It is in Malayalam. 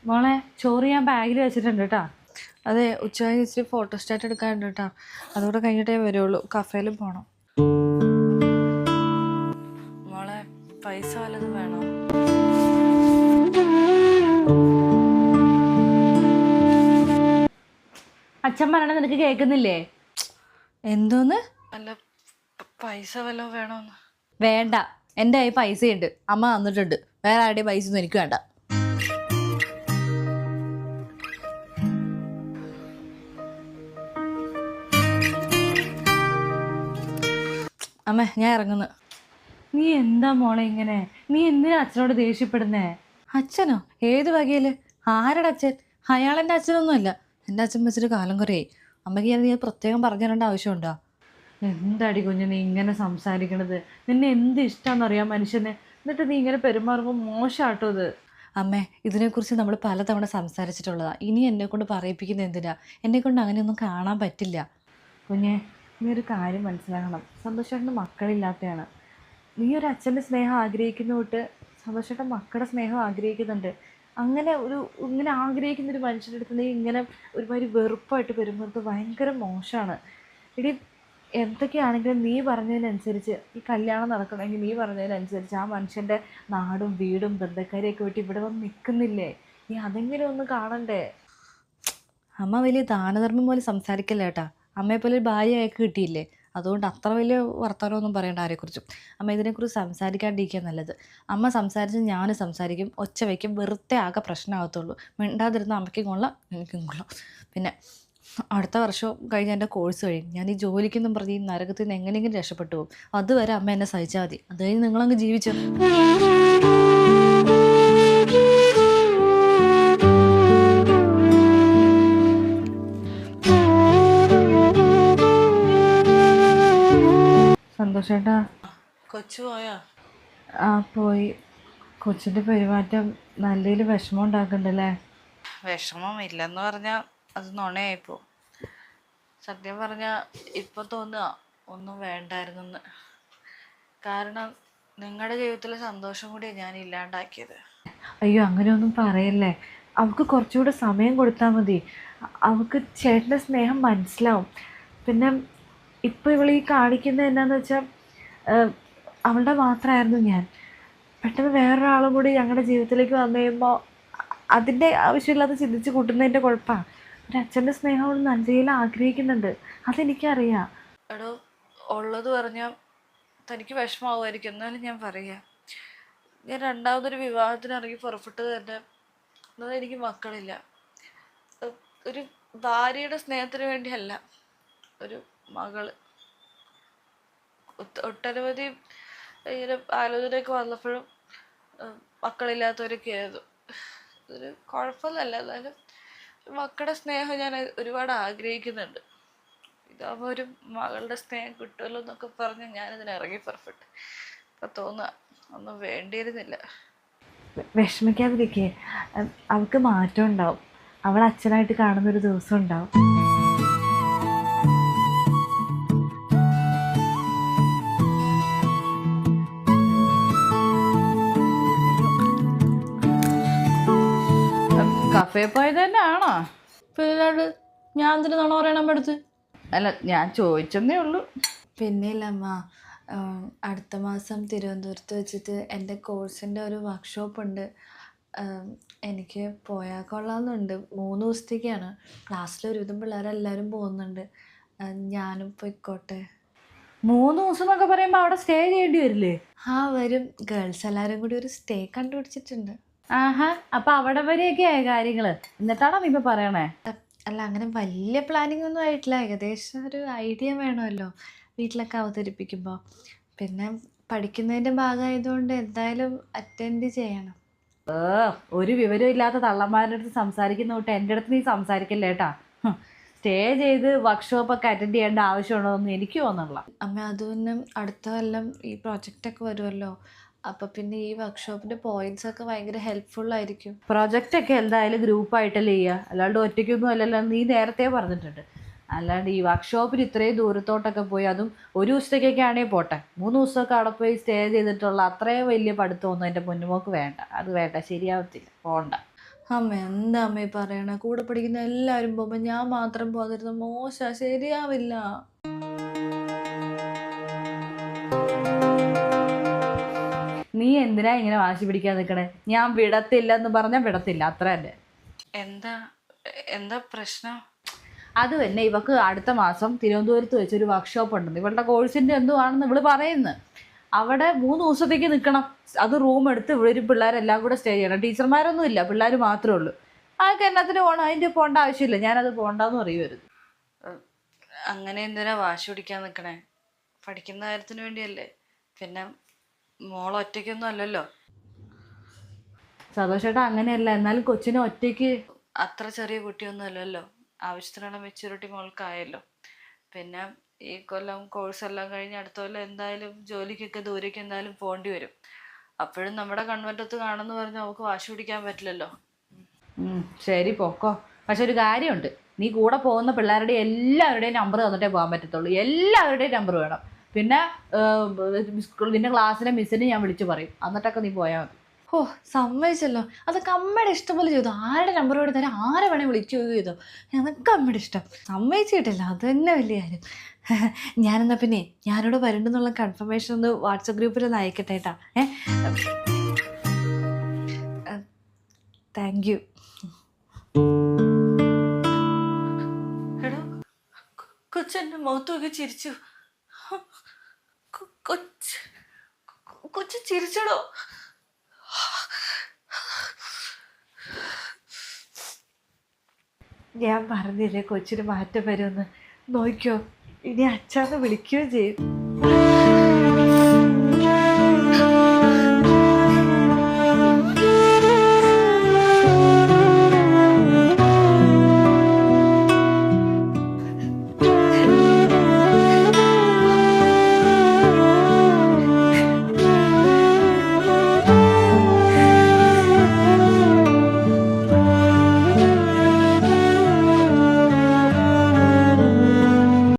മോളെ ചോറ് ഞാൻ ബാഗിൽ വെച്ചിട്ടുണ്ട് കേട്ടോ. അതെ, ഉച്ചകഴിഞ്ഞ് ഇച്ചിരി ഫോട്ടോസ്റ്റാറ്റ് എടുക്കാനുണ്ട് കേട്ടോ. അതുകൂടെ കഴിഞ്ഞിട്ടേ വരുള്ളൂ. കഫേയിലും പോകണം. മോളെ, പൈസ വല്ലതും വേണോ? അച്ഛൻ പറയണത് നിനക്ക് കേൾക്കുന്നില്ലേ? എന്തോന്ന്? അല്ല, പൈസ വല്ലതും വേണോന്ന്. വേണ്ട, എൻ്റെ കയ്യിൽ പൈസയുണ്ട്. അമ്മ തന്നിട്ടുണ്ട്. വേറെ ആരുടെയും പൈസ ഒന്നും എനിക്ക് വേണ്ട. അമ്മ, ഞാൻ ഇറങ്ങുന്നു. നീ എന്താ മോളെ ഇങ്ങനെ? നീ എന്തിനാ അച്ഛനോട് ദേഷ്യപ്പെടുന്നേ? അച്ഛനോ? ഏത് വകയില്? ആരുടെ അച്ഛൻ? അയാളെൻ്റെ അച്ഛനൊന്നുമല്ല. എൻ്റെ അച്ഛൻ വെച്ചിട്ട് കാലം കുറയായി. അമ്മയ്ക്ക് ഞാൻ നീ പ്രത്യേകം പറഞ്ഞു തരേണ്ട ആവശ്യമുണ്ടോ? എന്താടി കുഞ്ഞ് നീ ഇങ്ങനെ സംസാരിക്കണത്? നിന്നെ എന്ത് ഇഷ്ടമാണെന്നറിയാം മനുഷ്യന്. എന്നിട്ട് നീ ഇങ്ങനെ പെരുമാറുമ്പോൾ മോശമാട്ടോ ഇത്. അമ്മേ, ഇതിനെക്കുറിച്ച് നമ്മൾ പലതവണ സംസാരിച്ചിട്ടുള്ളതാണ്. ഇനി എന്നെക്കൊണ്ട് പറയിപ്പിക്കുന്നത് എന്തിനാ? എന്നെക്കൊണ്ട് അങ്ങനെയൊന്നും കാണാൻ പറ്റില്ല. കുഞ്ഞെ, നീ ഒരു കാര്യം മനസ്സിലാക്കണം. സന്തോഷേട്ടന് മക്കളില്ലാത്തതാണ്. നീ ഒരു അച്ഛൻ്റെ സ്നേഹം ആഗ്രഹിക്കുന്ന തൊട്ട് സന്തോഷേട്ടൻ മക്കളുടെ സ്നേഹം ആഗ്രഹിക്കുന്നുണ്ട്. അങ്ങനെ ഇങ്ങനെ ആഗ്രഹിക്കുന്നൊരു മനുഷ്യൻ്റെ അടുത്ത് നീ ഇങ്ങനെ ഒരുമാതിരി വെറുപ്പായിട്ട് പെരുമാറുന്നത് ഭയങ്കര മോശമാണ്. ഇടി, എന്തൊക്കെയാണെങ്കിലും നീ പറഞ്ഞതിനനുസരിച്ച് ഈ കല്യാണം നടക്കണമെങ്കിൽ നീ പറഞ്ഞതിനനുസരിച്ച് ആ മനുഷ്യൻ്റെ നാടും വീടും ബന്ധക്കാരെയൊക്കെ വിട്ട് ഇവിടെ വന്ന് നിൽക്കുന്നില്ലേ? നീ അതെങ്കിലും ഒന്ന് കാണണ്ടേ? അമ്മ വലിയ ദാനധർമ്മം പോലെ സംസാരിക്കല്ലേ ഏട്ടാ. അമ്മയെപ്പോലെ ഒരു ഭാര്യ അയാൾക്ക് കിട്ടിയില്ലേ? അതുകൊണ്ട് അത്ര വലിയ വർത്തമാനമൊന്നും പറയേണ്ട ആരെക്കുറിച്ചും. അമ്മ ഇതിനെക്കുറിച്ച് സംസാരിക്കാണ്ടിരിക്കുക നല്ലത്. അമ്മ സംസാരിച്ച് ഞാൻ സംസാരിക്കും, ഒച്ച വയ്ക്കും, വെറുതെ ആകെ പ്രശ്നമാകത്തുള്ളൂ. മിണ്ടാതിരുന്ന അമ്മയ്ക്കും കൊള്ളാം, എനിക്കും കൊള്ളാം. പിന്നെ അടുത്ത വർഷം കഴിഞ്ഞ് എൻ്റെ കോഴ്സ് കഴിയും. ഞാൻ ഈ ജോലിക്കൊന്നും പ്രതി നരകത്തിൽ നിന്ന് എങ്ങനെയെങ്കിലും രക്ഷപ്പെട്ടു പോകും. അതുവരെ അമ്മ എന്നെ സഹിച്ചാൽ മതി. അത് കഴിഞ്ഞ് നിങ്ങളങ്ങ് ജീവിച്ചു. സന്തോഷേട്ടാ, കൊച്ചു പോയാ? ആ പോയി. കൊച്ചിൻ്റെ പെരുമാറ്റം നല്ലതിൽ വിഷമം ഉണ്ടാക്കുന്നുണ്ടല്ലേ? വിഷമം ഇല്ലെന്ന് പറഞ്ഞാൽ അത് നുണയായിപ്പോ. സത്യം പറഞ്ഞാൽ ഇപ്പം തോന്നുക ഒന്നും വേണ്ടായിരുന്നെന്ന്. കാരണം നിങ്ങളുടെ ജീവിതത്തിലെ സന്തോഷം കൂടിയാണ് ഞാൻ ഇല്ലാണ്ടാക്കിയത്. അയ്യോ, അങ്ങനെയൊന്നും പറയല്ലേ. അവൾക്ക് കുറച്ചുകൂടെ സമയം കൊടുത്താൽ മതി. അവൾക്ക് ചേട്ടൻ്റെ സ്നേഹം മനസ്സിലാവും. പിന്നെ ഇപ്പോൾ ഇവളീ കാണിക്കുന്നത് എന്നാന്ന് വെച്ചാൽ അവളുടെ മാത്രമായിരുന്നു ഞാൻ. പെട്ടെന്ന് വേറൊരാളും കൂടി ഞങ്ങളുടെ ജീവിതത്തിലേക്ക് വന്നു കഴിയുമ്പോൾ അതിൻ്റെ ആവശ്യമില്ലാതെ ചിന്തിച്ച് കൂട്ടുന്നതിൻ്റെ കുഴപ്പമാണ്. ഒരു അച്ഛൻ്റെ സ്നേഹം അവൾ നല്ല രീതിയിൽ ആഗ്രഹിക്കുന്നുണ്ട്. അതെനിക്കറിയാം. എടോ, ഉള്ളത് പറഞ്ഞാൽ തനിക്ക് വിഷമാവുമായിരിക്കും. എന്നാലും ഞാൻ പറയാം, ഞാൻ രണ്ടാമതൊരു വിവാഹത്തിന് ഇറങ്ങി പുറപ്പെട്ടത് തന്നെ എന്നാൽ എനിക്ക് മക്കളില്ല. ഒരു ഭാര്യയുടെ സ്നേഹത്തിന് വേണ്ടിയല്ല, ഒരു മകള്. ഒട്ടനവധി ഇങ്ങനെ ആലോചനയൊക്കെ വന്നപ്പോഴും മക്കളില്ലാത്തവരൊക്കെ ആയിരുന്നു. ഒരു കുഴപ്പമൊന്നുമല്ല, എന്നാലും മക്കളുടെ സ്നേഹം ഞാൻ ഒരുപാട് ആഗ്രഹിക്കുന്നുണ്ട്. ഇതാകുമ്പോൾ ഒരു മകളുടെ സ്നേഹം കിട്ടുമല്ലോ എന്നൊക്കെ പറഞ്ഞ് ഞാനിതിന് ഇറങ്ങി പുറപ്പെട്ടു. ഇപ്പം തോന്നുക ഒന്നും വേണ്ടിയിരുന്നില്ല. വിഷമിക്കാതിരിക്കേ, അവൾക്ക് മാറ്റം ഉണ്ടാവും. അവൾ അച്ഛനായിട്ട് കാണുന്നൊരു ദിവസം ഉണ്ടാവും. കഫേ പോയത് തന്നെ ആണോ? പിന്നീട് ഞാൻ എന്തിനു നുണ പറയണം അടുത്ത്? അല്ല, ഞാൻ ചോദിച്ചെന്നേ ഉള്ളൂ. പിന്നെയില്ല അമ്മ, അടുത്ത മാസം തിരുവനന്തപുരത്ത് വെച്ചിട്ട് എൻ്റെ കോഴ്സിൻ്റെ ഒരു വർക്ക്ഷോപ്പ് ഉണ്ട്. എനിക്ക് പോയാൽ കൊള്ളാമെന്നുണ്ട്. 3 ദിവസത്തേക്കാണ്. ക്ലാസ്സിൽ ഒരുവിധം പിള്ളേരെല്ലാവരും പോകുന്നുണ്ട്. ഞാനും പോയിക്കോട്ടെ. 3 ദിവസം എന്നൊക്കെ പറയുമ്പോൾ അവിടെ സ്റ്റേ ചെയ്യേണ്ടി വരില്ലേ? ആ വരും. ഗേൾസ് എല്ലാവരും കൂടി ഒരു സ്റ്റേ കണ്ടുപിടിച്ചിട്ടുണ്ട്. ആഹാ, അപ്പം അവിടെ വരെയൊക്കെ ആയ കാര്യങ്ങൾ. എന്നിട്ടാണോ നീ ഇപ്പം പറയണേ? അല്ല, അങ്ങനെ വലിയ പ്ലാനിങ് ഒന്നും ആയിട്ടില്ല. ഏകദേശം ഒരു ഐഡിയ വേണമല്ലോ വീട്ടിലൊക്കെ അവതരിപ്പിക്കുമ്പോൾ. പിന്നെ പഠിക്കുന്നതിൻ്റെ ഭാഗമായതുകൊണ്ട് എന്തായാലും അറ്റൻഡ് ചെയ്യണം. ഒരു വിവരം ഇല്ലാത്ത തള്ളന്മാരുടെ അടുത്ത് സംസാരിക്കുന്ന തൊട്ട് എൻ്റെ അടുത്ത് നീ സംസാരിക്കല്ലേ കേട്ടാ. സ്റ്റേ ചെയ്ത് വർക്ക്ഷോപ്പൊക്കെ അറ്റൻഡ് ചെയ്യേണ്ട ആവശ്യമുണ്ടോയെന്ന് എനിക്ക് തോന്നുന്നില്ല. അമ്മ, അത് പിന്നെ അടുത്ത കൊല്ലം ഈ പ്രൊജക്റ്റൊക്കെ വരുമല്ലോ. അപ്പം പിന്നെ ഈ വർക്ക്ഷോപ്പിൻ്റെ പോയിൻറ്റ്സ് ഒക്കെ ഭയങ്കര ഹെൽപ്ഫുള്ളായിരിക്കും. പ്രൊജക്റ്റൊക്കെ എന്തായാലും ഗ്രൂപ്പായിട്ടല്ലേ ചെയ്യുക, അല്ലാണ്ട് ഒറ്റയ്ക്കൊന്നും അല്ലല്ലോ. നീ നേരത്തെ പറഞ്ഞിട്ടുണ്ട്. അല്ലാണ്ട് ഈ വർക്ക്ഷോപ്പിൽ ഇത്രയും ദൂരത്തോട്ടൊക്കെ പോയി, അതും ഒരു ദിവസത്തേക്കൊക്കെ ആണെങ്കിൽ പോട്ടെ, 3 ദിവസമൊക്കെ അവിടെ പോയി സ്റ്റേ ചെയ്തിട്ടുള്ള അത്രയും വലിയ പഠിത്തമൊന്നും എൻ്റെ പൊന്നുമോക്ക് വേണ്ട. അത് വേണ്ട, ശരിയാവത്തില്ല, പോകണ്ട. അമ്മ എന്താ അമ്മ പറയണേ? കൂടെ പഠിക്കുന്ന എല്ലാവരും പോകുമ്പോൾ ഞാൻ മാത്രം പോകാതിരുന്ന മോശ, ശരിയാവില്ല. നീ എന്തിനാ ഇങ്ങനെ വാശി പിടിക്കാൻ നിൽക്കണേ? ഞാൻ വിടത്തില്ല എന്ന് പറഞ്ഞാൽ വിടത്തില്ല, അത്ര തന്നെ. എന്താ എന്താ പ്രശ്നം? അത് തന്നെ, ഇവക്ക് അടുത്ത മാസം തിരുവനന്തപുരത്ത് വെച്ചൊരു വർക്ക്ഷോപ്പ് ഉണ്ടെന്ന്, ഇവളുടെ കോഴ്സിൻ്റെ എന്തോ ആണെന്ന് ഇവള് പറയുന്നത്. അവിടെ 3 ദിവസത്തേക്ക് നിൽക്കണം. അത് റൂം എടുത്ത് ഇവിടെ പിള്ളേരെല്ലാം കൂടെ സ്റ്റേ ചെയ്യണം. ടീച്ചർമാരൊന്നും ഇല്ല, പിള്ളേർ മാത്രമേ ഉള്ളൂ. ആൾക്ക് എന്നത്തിന് പോകണം? അതിൻ്റെ പോകേണ്ട ആവശ്യമില്ല, ഞാനത് പോകണ്ടെന്ന് പറയുമായിരുന്നു. അങ്ങനെ എന്തിനാ വാശി പിടിക്കാൻ നിൽക്കണേ? പഠിക്കുന്ന കാര്യത്തിന് വേണ്ടിയല്ലേ. പിന്നെ മോൾ ഒറ്റയ്ക്കൊന്നും അല്ലല്ലോ. സന്തോഷേട്ടാ അങ്ങനെയല്ല, എന്നാലും കൊച്ചിനെ ഒറ്റയ്ക്ക്. അത്ര ചെറിയ കുട്ടിയൊന്നും അല്ലല്ലോ. ആവശ്യത്തിനുള്ള മെച്യൂരിറ്റി മോൾക്കായല്ലോ. പിന്നെ ഈ കൊല്ലം കോഴ്സെല്ലാം കഴിഞ്ഞ് അടുത്ത കൊല്ലം എന്തായാലും ജോലിക്കൊക്കെ ദൂരേക്ക് എന്തായാലും പോകേണ്ടി വരും. അപ്പോഴും നമ്മുടെ കൺവെൻറ്റത്ത് കാണുമെന്ന് പറഞ്ഞാൽ നമുക്ക് വാശി പിടിക്കാൻ പറ്റില്ലല്ലോ. ശരി പൊക്കോ. പക്ഷെ ഒരു കാര്യമുണ്ട്, നീ കൂടെ പോകുന്ന പിള്ളേരുടെ എല്ലാവരുടെയും നമ്പർ തന്നിട്ടേ പോകാൻ പറ്റത്തുള്ളൂ. എല്ലാവരുടെയും നമ്പർ വേണം. പിന്നെ നിന്റെ ക്ലാസ്സിലെ മിസ്സിനെ ഞാൻ വിളിച്ചു പറയും, എന്നിട്ടൊക്കെ നീ പോയാൽ മതി. ഓ, സമ്മതിച്ചല്ലോ. അതൊക്കെ അമ്മയുടെ ഇഷ്ടം പോലെ ചെയ്തു. ആരുടെ നമ്പർ വേണ്ടി തരാം, ആരെ വേണേൽ വിളിച്ചു ചെയ്തോ. അതൊക്കെ അമ്മയുടെ ഇഷ്ടം. സമ്മതിച്ചിട്ടില്ല, അത് തന്നെ വലിയ കാര്യം. ഞാനെന്നാ പിന്നെ ഞാനിവിടെ വരുന്നുണ്ടെന്നുള്ള കൺഫർമേഷൻ ഒന്ന് വാട്സപ്പ് ഗ്രൂപ്പിൽ ഒന്ന് അയക്കട്ടെ കേട്ടാ. Thank you. എടോ, കൊച്ചെൻ്റെ മുഖത്തൊക്കെ ചിരിച്ചു. കൊച്ചു ചിരിച്ചടോ. ഞാൻ പറഞ്ഞില്ലേ കൊച്ചിന് മാറ്റം വരുമെന്ന്. നോക്കിയോ, ഇനി അച്ഛാന്ന് വിളിക്കുകയും ചെയ്യും.